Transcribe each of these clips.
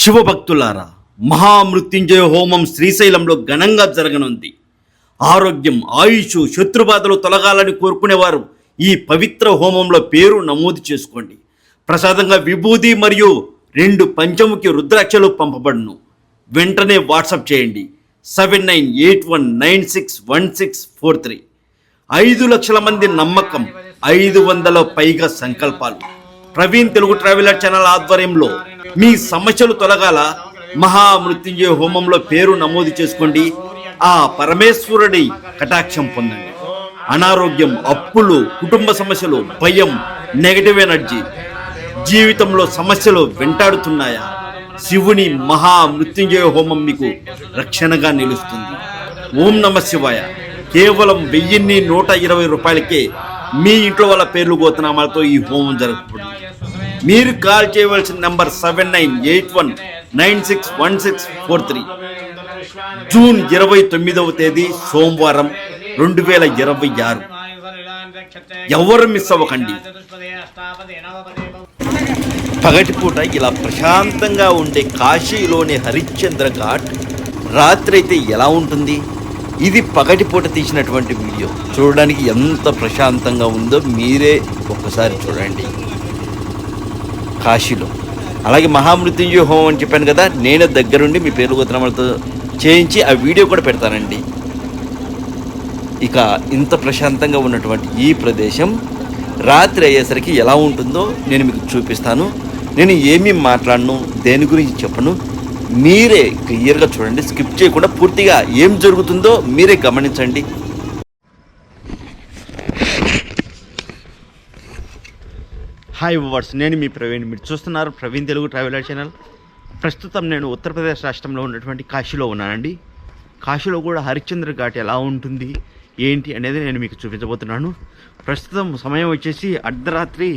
శివభక్తులారా, మహామృత్యుంజయ హోమం శ్రీశైలంలో ఘనంగా జరగనుంది. ఆరోగ్యం, ఆయుష్, శత్రుబాధలు తొలగాలని కోరుకునేవారు ఈ పవిత్ర హోమంలో పేరు నమోదు చేసుకోండి. ప్రసాదంగా విభూది మరియు 2 పంచముఖి రుద్రాక్షలు పంపబడును. వెంటనే వాట్సాప్ చేయండి 7981961643. 5 లక్షల మంది నమ్మకం, 500 పైగా సంకల్పాలు. ప్రవీణ్ తెలుగు ట్రావెలర్ ఛానల్ ఆధ్వర్యంలో మీ సమస్యలు తొలగాల మహామృత్యుంజయ హోమంలో పేరు నమోదు చేసుకోండి. ఆ పరమేశ్వరుడి కటాక్షం పొందండి. అనారోగ్యం, అప్పులు, కుటుంబ సమస్యలు, భయం, నెగటివ్ ఎనర్జీ, జీవితంలో సమస్యలు వెంటాడుతున్నాయా? శివుని మహామృత్యుంజయ హోమం మీకు రక్షణగా నిలుస్తుంది. ఓం నమ శివాయ. కేవలం 1120 రూపాయలకే మీ ఇంట్లో వాళ్ళ పేర్లు గోతనామాలతో ఈ హోమం జరగబడుతుంది. మీరు కాల్ చేయవలసిన నంబర్ 7981961643. జూన్ 29వ తేదీ సోమవారం 2026. ఎవరు మిస్ అవ్వకండి. పగటిపూట ఇలా ప్రశాంతంగా ఉండే కాశీలోని హరిశ్చంద్ర ఘాట్ రాత్రి అయితే ఎలా ఉంటుంది? ఇది పగటిపూట తీసినటువంటి వీడియో. చూడడానికి ఎంత ప్రశాంతంగా ఉందో మీరే ఒక్కసారి చూడండి కాశీలో. అలాగే మహామృత్యుంజయ హోమం అని చెప్పాను కదా, నేనే దగ్గరుండి మీ పేరు గోత్రములతో చేయించి ఆ వీడియో కూడా పెడతానండి. ఇక ఇంత ప్రశాంతంగా ఉన్నటువంటి ఈ ప్రదేశం రాత్రి అయ్యేసరికి ఎలా ఉంటుందో నేను మీకు చూపిస్తాను. నేను ఏమీ మాట్లాడను, దేని గురించి చెప్పను, మీరే క్లియర్గా చూడండి. స్కిప్ చేయకుండా పూర్తిగా ఏం జరుగుతుందో మీరే గమనించండి. హాయ్ వ్యూవర్స్, నేను మీ ప్రవీణ్. మీరు చూస్తున్నారు ప్రవీణ్ తెలుగు ట్రావెలర్ ఛానల్. ప్రస్తుతం నేను ఉత్తరప్రదేశ్ రాష్ట్రంలో ఉన్నటువంటి కాశీలో ఉన్నానండి. కాశీలో కూడా హరిశ్చంద్ర ఘాట్ ఎలా ఉంటుంది ఏంటి అనేది నేను మీకు చూపించబోతున్నాను. ప్రస్తుతం సమయం వచ్చేసి అర్ధరాత్రి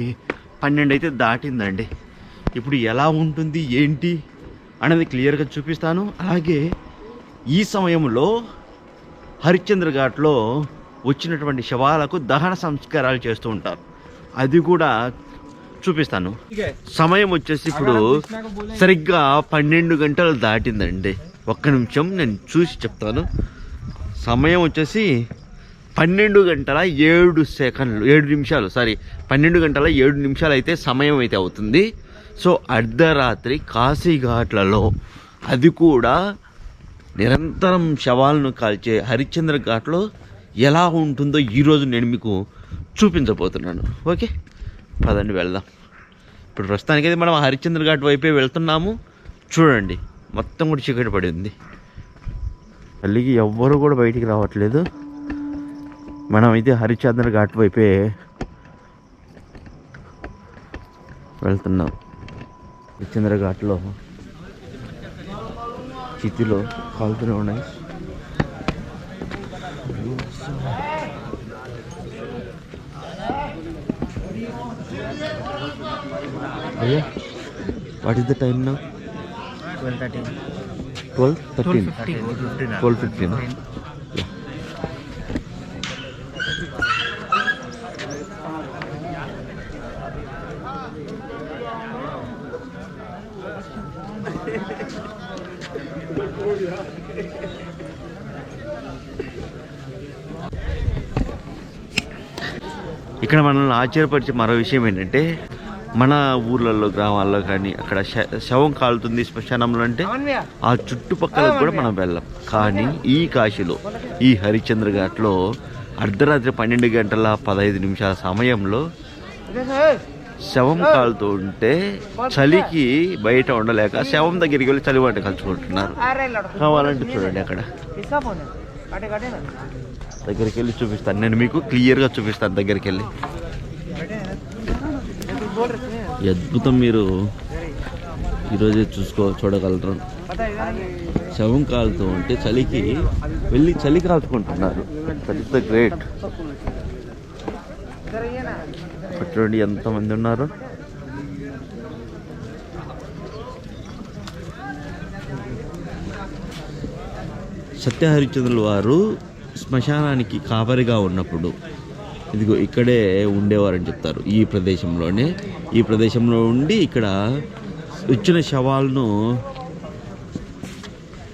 12 అయితే దాటిందండి. ఇప్పుడు ఎలా ఉంటుంది ఏంటి అనేది క్లియర్గా చూపిస్తాను. అలాగే ఈ సమయంలో హరిశ్చంద్ర ఘాట్లో వచ్చినటువంటి శవాలకు దహన సంస్కారాలు చేస్తూ ఉంటారు, అది కూడా చూపిస్తాను. సమయం వచ్చేసి ఇప్పుడు సరిగ్గా 12 గంటలు దాటిందండి. ఒక్క నిమిషం నేను చూసి చెప్తాను. సమయం వచ్చేసి 12 గంటల 7 నిమిషాలు, 12 గంటల 7 నిమిషాలు అయితే సమయం అయితే అవుతుంది. సో అర్ధరాత్రి కాశీఘాట్లలో, అది కూడా నిరంతరం శవాలను కాల్చే హరిశ్చంద్ర ఘాట్లో ఎలా ఉంటుందో ఈరోజు నేను మీకు చూపించబోతున్నాను. ఓకే, పదండి వెళ్దాం. ఇప్పుడు ప్రస్తుతానికైతే మనం హరిశ్చంద్ర ఘాట్ వైపే వెళ్తున్నాము. చూడండి, మొత్తం కూడా చీకటి పడి ఉంది. మళ్ళీకి ఎవ్వరు కూడా బయటికి రావట్లేదు. మనమైతే హరిశ్చంద్ర ఘాట్ వైపే వెళ్తున్నాం. హరిశ్చంద్ర ఘాట్లో చితిలో కాలుతూనే ఉన్నాయి. అయ్యా, what is the time now? 12:15. ఇక్కడ మనల్ని ఆశ్చర్యపరిచే మరో విషయం ఏంటంటే, మన ఊర్లలో, గ్రామాల్లో కానీ అక్కడ శవం కాలుతుంది శ్మశానంలో అంటే ఆ చుట్టుపక్కల కూడా మనం వెళ్ళాం. కానీ ఈ కాశీలో, ఈ హరిశ్చంద్ర ఘాట్లో అర్ధరాత్రి 12 గంటల 15 నిమిషాల సమయంలో శవం కాలుతూ ఉంటే చలికి బయట ఉండలేక శవం దగ్గరికి వెళ్ళి చలివంట కలుచుకుంటున్నారు. కావాలంటే చూడండి, అక్కడ దగ్గరికి వెళ్ళి చూపిస్తాను. నేను మీకు క్లియర్గా చూపిస్తాను దగ్గరికి వెళ్ళి. అద్భుతం, మీరు ఈరోజే చూడగలరు. శవం కాలుతూ ఉంటే చలికి వెళ్ళి చలి కాల్చుకుంటున్నారు. That is the great. చూడండి ఎంతమంది ఉన్నారు. సత్య హరిశ్చంద్రుల వారు శ్మశానానికి కాపరిగా ఉన్నప్పుడు ఇదిగో ఇక్కడే ఉండేవారని చెప్తారు. ఈ ప్రదేశంలో ఉండి ఇక్కడ వచ్చిన శవాలను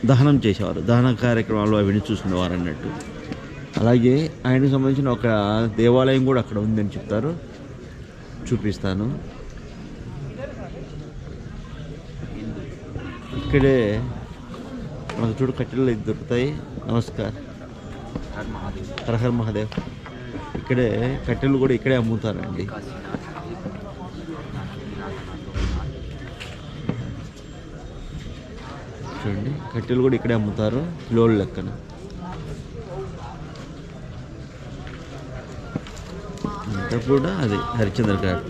దహనం చేసేవారు. దహన కార్యక్రమాలు అవన్నీ చూసుకునేవారు అన్నట్టు. అలాగే ఆయనకు సంబంధించిన ఒక దేవాలయం కూడా అక్కడ ఉందని చెప్తారు, చూపిస్తాను. ఇక్కడే మనకు చూడు కట్టెలు దొరుకుతాయి. నమస్కారం, హర హర మహాదేవ్. ఇక్కడే కట్టెలు కూడా ఇక్కడే అమ్ముతారండి. చూడండి, కట్టెలు కూడా ఇక్కడే అమ్ముతారు కిలోల లెక్కన. అంతా కూడా అది హరిశ్చంద్ర ఘాట్.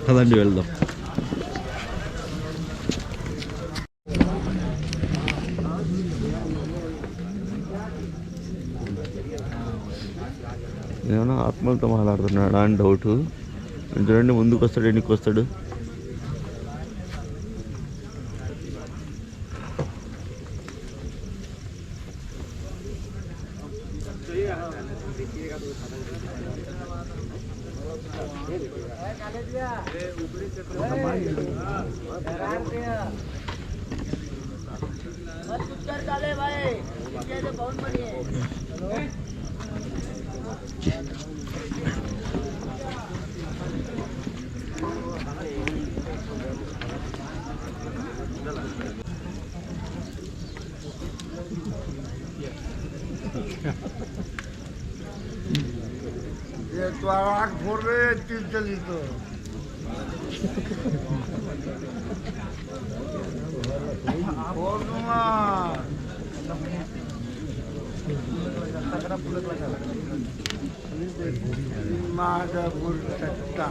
పదండి వెళ్దాం. ఏమైనా ఆత్మలతో మాట్లాడుతున్నాడా అని డౌట్. చూడండి, ముందుకు వస్తాడు, ఎన్నికి వస్తాడు. तो आग फोड़ रहे तीन चली तो फोड़ दूंगा। माधवपुर सट्टा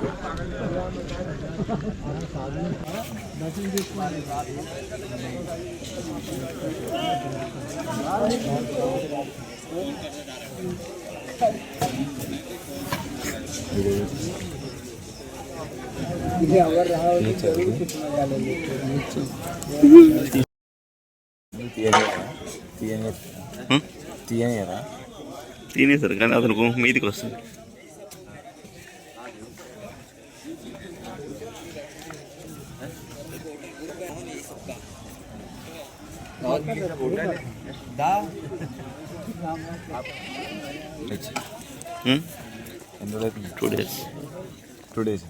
తినేసారు కానీ అతను మీదికి వస్తుంది. టూ డేస్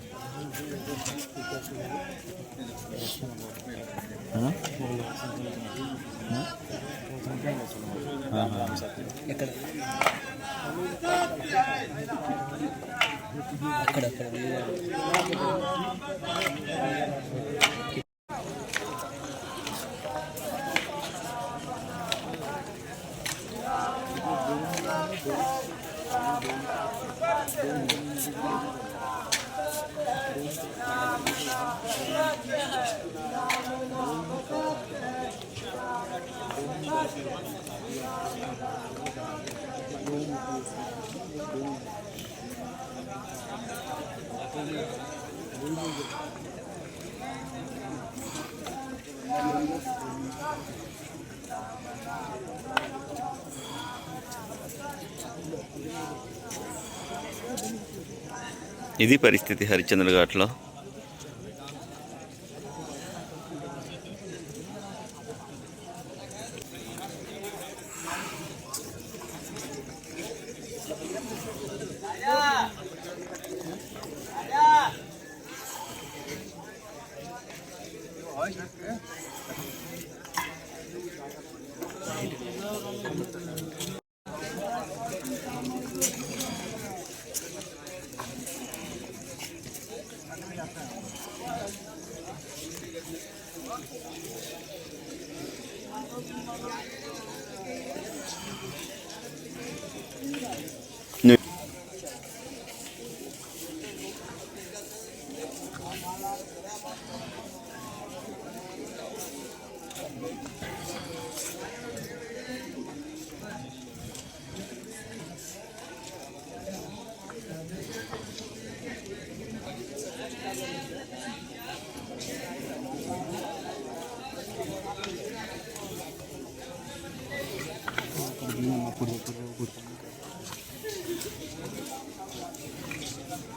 ఇది పరిస్థితి హరిశ్చంద్ర ఘాట్లో.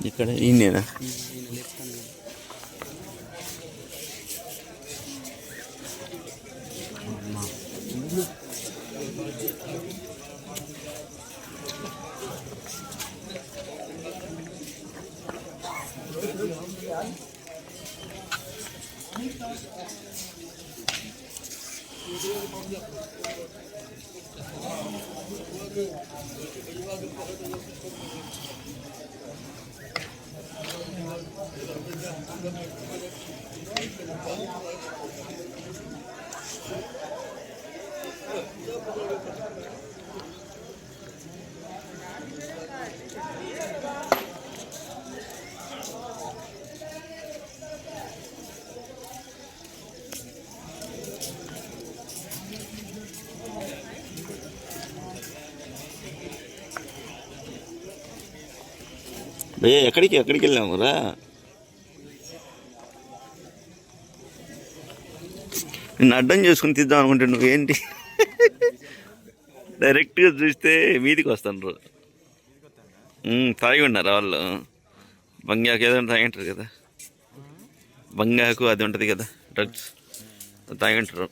ఇక్కడ ఈయనేనా? ఎక్కడికి వెళ్ళాము రా? నిన్ను అడ్డం చేసుకుని తీద్దాం అనుకుంటే నువ్వేంటి డైరెక్ట్గా చూస్తే మీదికి వస్తాను. తాగి ఉన్నారు వాళ్ళు. బంగాకు ఏదో తాగి ఉంటారు కదా, బంగాకు అది ఉంటుంది కదా డ్రగ్స్, తాగి ఉంటారు.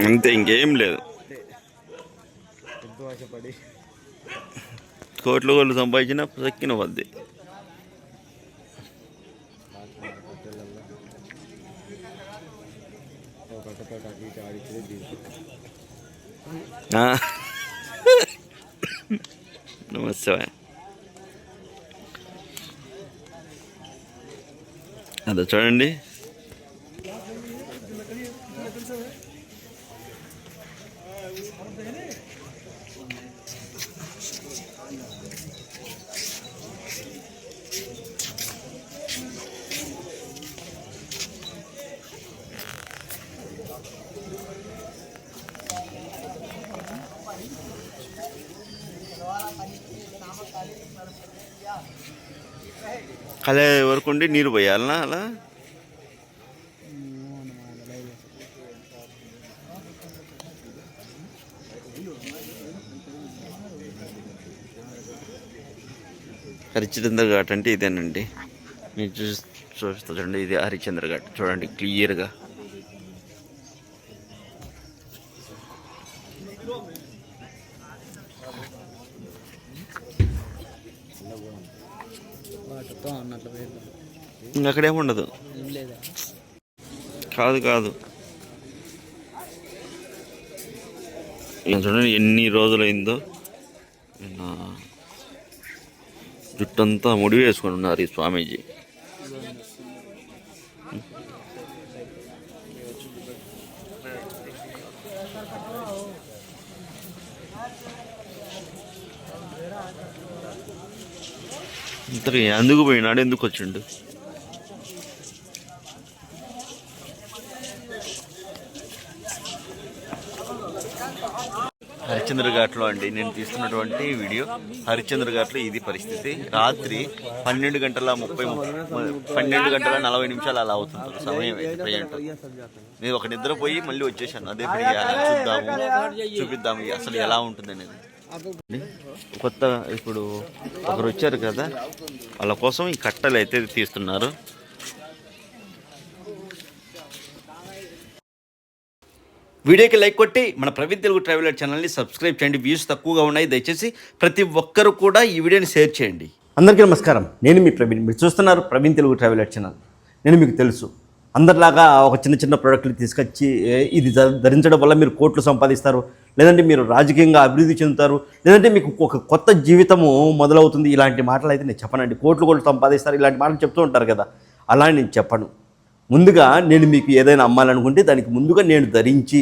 అంతే, ఇంకేం లేదు. కోట్లు సంపాదించిన సక్కిన వద్ది. నమస్తే. అదే చూడండి, కళ వరకు ఉండి నీరు పోయాలనా అలా? హరిశ్చంద్ర ఘాట్ అంటే ఇదేనండి. మీరు చూస్తా చూడండి, ఇది హరిశ్చంద్ర ఘాట్ చూడండి క్లియర్గా. అక్కడేముండదు. కాదు చూడండి ఎన్ని రోజులైందో. జుట్టంతా ముడి వేసుకొని ఉన్నారు ఈ స్వామీజీ. ఇంతకు ఎందుకు పోయినాడు, ఎందుకు వచ్చిండు? హరిశ్చంద్ర ఘాట్లో అండి నేను తీస్తున్నటువంటి వీడియో. హరిశ్చంద్ర ఘాట్లో ఇది పరిస్థితి. రాత్రి 12 గంటల 40 నిమిషాలు అలా అవుతుంది సమయం ప్రజెంట్. నేను ఒక నిద్రపోయి మళ్ళీ వచ్చేసాను. అదే చూపిద్దాము అసలు ఎలా ఉంటుంది అనేది. కొత్త ఇప్పుడు ఒకరు వచ్చారు కదా, వాళ్ళ కోసం ఈ కట్టలు అయితే తీస్తున్నారు. వీడియోకి లైక్ కొట్టి మన ప్రవీణ్ తెలుగు ట్రావెలర్ ఛానల్ని సబ్స్క్రైబ్ చేయండి. వ్యూస్ తక్కువగా ఉన్నాయి, దయచేసి ప్రతి ఒక్కరు కూడా ఈ వీడియోని షేర్ చేయండి. అందరికీ నమస్కారం, నేను మీ ప్రవీణ్. మీరు చూస్తున్నారు ప్రవీణ్ తెలుగు ట్రావెలర్ ఛానల్. నేను మీకు తెలుసు, అందరిలాగా ఒక చిన్న ప్రోడక్ట్లు తీసుకొచ్చి ఇది ధరించడం వల్ల మీరు కోట్లు సంపాదిస్తారు, లేదంటే మీరు రాజకీయంగా అభివృద్ధి చెందుతారు, లేదంటే మీకు ఒక కొత్త జీవితము మొదలవుతుంది, ఇలాంటి మాటలు అయితే నేను చెప్పనండి. కోట్లు సంపాదిస్తారు ఇలాంటి మాటలు చెప్తూ ఉంటారు కదా, అలా నేను చెప్పను. ముందుగా నేను మీకు ఏదైనా అమ్మాలనుకుంటే దానికి ముందుగా నేను ధరించి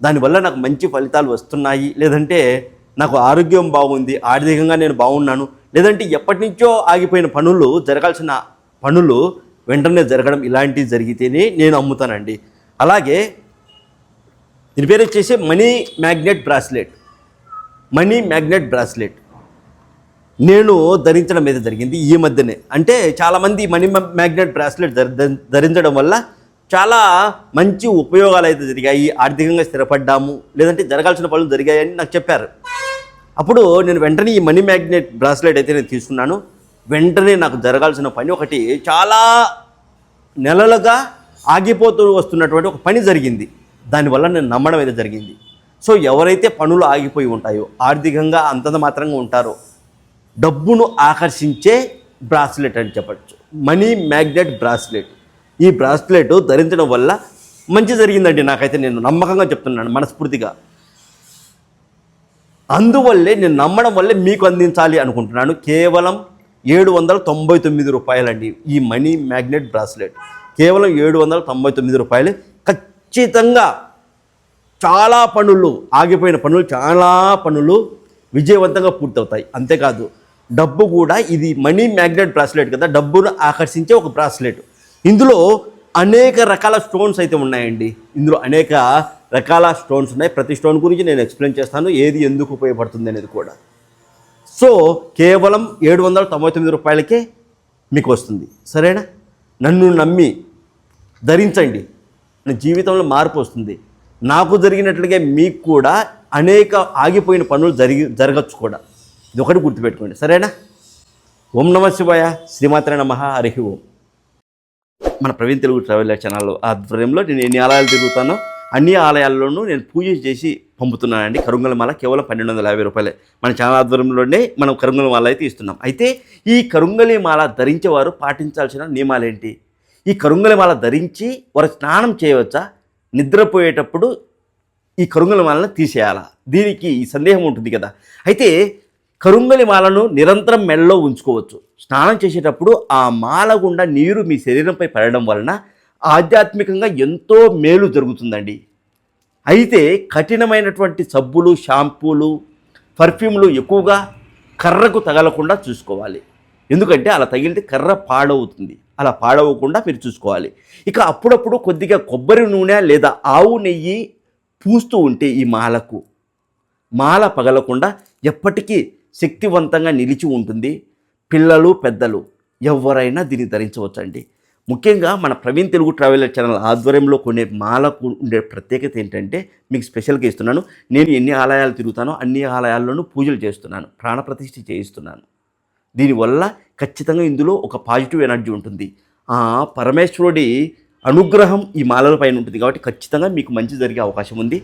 దానివల్ల నాకు మంచి ఫలితాలు వస్తున్నాయి, లేదంటే నాకు ఆరోగ్యం బాగుంది, ఆర్థికంగా నేను బాగున్నాను, లేదంటే ఎప్పటి నుంచో ఆగిపోయిన పనులు, జరగాల్సిన పనులు వెంటనే జరగడం ఇలాంటివి జరిగితేనే నేను అమ్ముతానండి. అలాగే దీని పేరు వచ్చేసి మనీ మ్యాగ్నెట్ బ్రాస్లెట్ నేను ధరించడం అయితే జరిగింది ఈ మధ్యనే. అంటే చాలామంది మనీ మ్యాగ్నెట్ బ్రాస్లెట్ ధరించడం వల్ల చాలా మంచి ఉపయోగాలు అయితే జరిగాయి, ఆర్థికంగా స్థిరపడ్డాము, లేదంటే జరగాల్సిన పనులు జరిగాయని నాకు చెప్పారు. అప్పుడు నేను వెంటనే ఈ మనీ మ్యాగ్నెట్ బ్రాస్లెట్ అయితే నేను తీసుకున్నాను. వెంటనే నాకు జరగాల్సిన పని ఒకటి చాలా నెలలుగా ఆగిపోతూ వస్తున్నటువంటి ఒక పని జరిగింది. దానివల్ల నేను నమ్మడం అయితే జరిగింది. సో ఎవరైతే పనులు ఆగిపోయి ఉంటాయో, ఆర్థికంగా అంతంత మాత్రంగా ఉంటారో, డబ్బును ఆకర్షించే బ్రాస్లెట్ అని చెప్పచ్చు, మనీ మ్యాగ్నెట్ బ్రాస్లెట్. ఈ బ్రాస్లెట్ ధరించడం వల్ల మంచి జరిగిందండి నాకైతే, నేను నమ్మకంగా చెప్తున్నాను మనస్ఫూర్తిగా. అందువల్లే నేను నమ్మడం వల్లే మీకు అందించాలి అనుకుంటున్నాను. కేవలం 799 రూపాయలండి ఈ మనీ మ్యాగ్నెట్ బ్రాస్లెట్. కేవలం 799 రూపాయలు. ఖచ్చితంగా చాలా పనులు, ఆగిపోయిన పనులు, చాలా పనులు విజయవంతంగా పూర్తవుతాయి. అంతేకాదు డబ్బు కూడా, ఇది మనీ మ్యాగ్నెట్ బ్రాస్లెట్ కదా, డబ్బును ఆకర్షించే ఒక బ్రాస్లెట్. ఇందులో అనేక రకాల స్టోన్స్ అయితే ఉన్నాయండి. ఇందులో అనేక రకాల స్టోన్స్ ఉన్నాయి. ప్రతి స్టోన్ గురించి నేను ఎక్స్ప్లెయిన్ చేస్తాను, ఏది ఎందుకు ఉపయోగపడుతుంది అనేది కూడా. సో కేవలం 799 రూపాయలకే మీకు వస్తుంది. సరేనా? నన్ను నమ్మి ధరించండి, నా జీవితంలో మార్పు వస్తుంది. నాకు జరిగినట్లుగా మీకు కూడా అనేక ఆగిపోయిన పనులు జరగచ్చు కూడా. ఇది ఒకటి గుర్తుపెట్టుకోండి. సరేనా? ఓం నమః శివాయ, శ్రీమాత్రే నమః, హరి ఓం. మన ప్రవీణ్ తెలుగు ట్రావెలర్ ఛానల్ ఆధ్వర్యంలో నేను ఎన్ని ఆలయాలు తిరుగుతానో అన్ని ఆలయాల్లోనూ నేను పూజ చేసి పంపుతున్నానండి. కరుంగల మాల కేవలం 1250 రూపాయలే. మన ఛానల్ ఆధ్వర్యంలోనే మనం కరుంగల మాల అయితే ఇస్తున్నాం. అయితే ఈ కరుంగలి మాల ధరించేవారు పాటించాల్సిన నియమాలు ఏంటి? ఈ కరుంగలి మాల ధరించి వారు స్నానం చేయవచ్చా? నిద్రపోయేటప్పుడు ఈ కరుంగలి మాలను తీసేయాలా? దీనికి ఈ సందేహం ఉంటుంది కదా. అయితే కరుంగలి మాలను నిరంతరం మెడలో ఉంచుకోవచ్చు. స్నానం చేసేటప్పుడు ఆ మాల గుండా నీరు మీ శరీరంపై పడడం వలన ఆధ్యాత్మికంగా ఎంతో మేలు జరుగుతుందండి. అయితే కఠినమైనటువంటి సబ్బులు, షాంపూలు, పర్ఫ్యూమ్లు ఎక్కువగా కర్రకు తగలకుండా చూసుకోవాలి. ఎందుకంటే అలా తగిలితే కర్ర పాడవుతుంది. అలా పాడవకుండా మీరు చూసుకోవాలి. ఇక అప్పుడప్పుడు కొద్దిగా కొబ్బరి నూనె లేదా ఆవు నెయ్యి పూస్తూ ఉంటే ఈ మాలకు, మాల పగలకుండా ఎప్పటికీ శక్తివంతంగా నిలిచి ఉంటుంది. పిల్లలు, పెద్దలు ఎవరైనా దీన్ని ధరించవచ్చండి. ముఖ్యంగా మన ప్రవీణ్ తెలుగు ట్రావెలర్ ఛానల్ ఆధ్వర్యంలో కొనే మాలకు ఉండే ప్రత్యేకత ఏంటంటే మీకు స్పెషల్గా ఇస్తున్నాను. నేను ఎన్ని ఆలయాలు తిరుగుతానో అన్ని ఆలయాల్లోనూ పూజలు చేస్తున్నాను, ప్రాణప్రతిష్ఠ చేయిస్తున్నాను. దీనివల్ల ఖచ్చితంగా ఇందులో ఒక పాజిటివ్ ఎనర్జీ ఉంటుంది. ఆ పరమేశ్వరుడి అనుగ్రహం ఈ మాలల పైన ఉంటుంది కాబట్టి ఖచ్చితంగా మీకు మంచి జరిగే అవకాశం ఉంది.